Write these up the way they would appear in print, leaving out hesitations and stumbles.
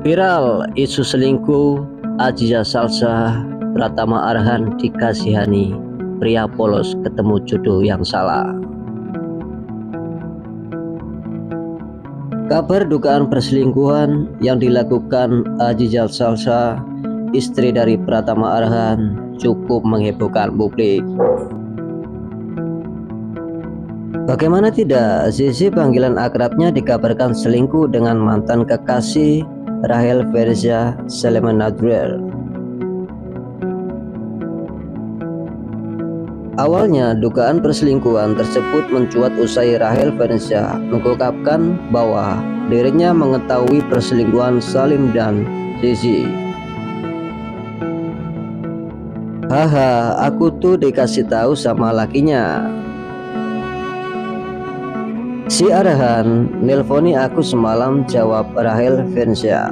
Viral isu selingkuh Aziza Salsa Pratama Arhan dikasihani pria polos ketemu jodoh yang salah. Kabar dugaan perselingkuhan yang dilakukan Aziza Salsa, istri dari Pratama Arhan, cukup menghebohkan publik. Bagaimana tidak, Zizi panggilan akrabnya dikabarkan selingkuh dengan mantan kekasih Rachel Fernziah Sleman Nadwer. Awalnya dugaan perselingkuhan tersebut mencuat usai Rachel Fernziah mengungkapkan bahwa dirinya mengetahui perselingkuhan Salim dan Zizi. Haha, aku tuh dikasih tahu sama lakinya. Si Arhan nelponi aku semalam, jawab Rachel Fernziah.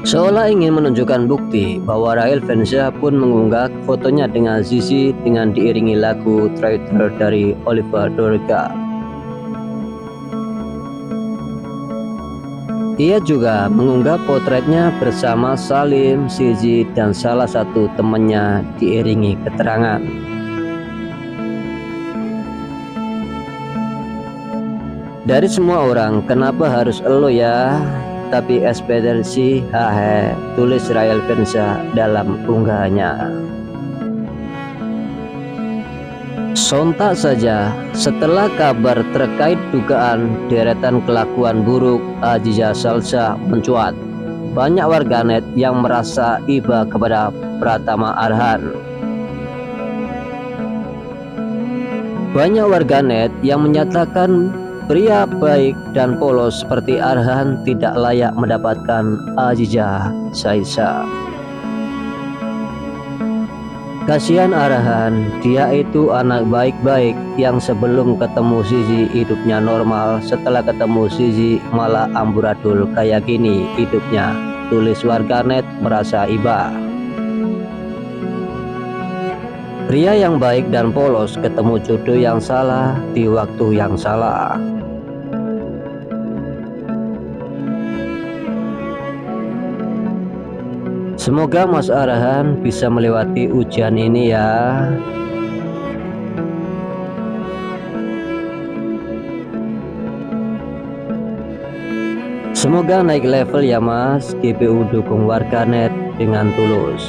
Seolah ingin menunjukkan bukti bahwa Rachel Fernziah pun mengunggah fotonya dengan Zizi dengan diiringi lagu Traitor dari Oliver Dorga. Ia juga mengunggah potretnya bersama Salim, Zizi, dan salah satu temannya diiringi keterangan. Dari semua orang, kenapa harus elo ya? Tapi ekspedisi hahe, tulis Rachel Fernziah dalam unggahannya. Sontak saja setelah kabar terkait dugaan deretan kelakuan buruk Aziza Salsa mencuat, banyak warganet yang merasa iba kepada Pratama Arhan. Banyak warganet yang menyatakan pria baik dan polos seperti Arhan tidak layak mendapatkan Aziza Salsa. Kasihan Arhan, dia itu anak baik-baik yang sebelum ketemu Zizi hidupnya normal, setelah ketemu Zizi malah amburadul kayak gini hidupnya, tulis warganet merasa iba. Pria yang baik dan polos ketemu jodoh yang salah di waktu yang salah. Semoga Mas Arhan bisa melewati ujian ini ya. Semoga naik level ya Mas, GPU dukung warganet dengan tulus.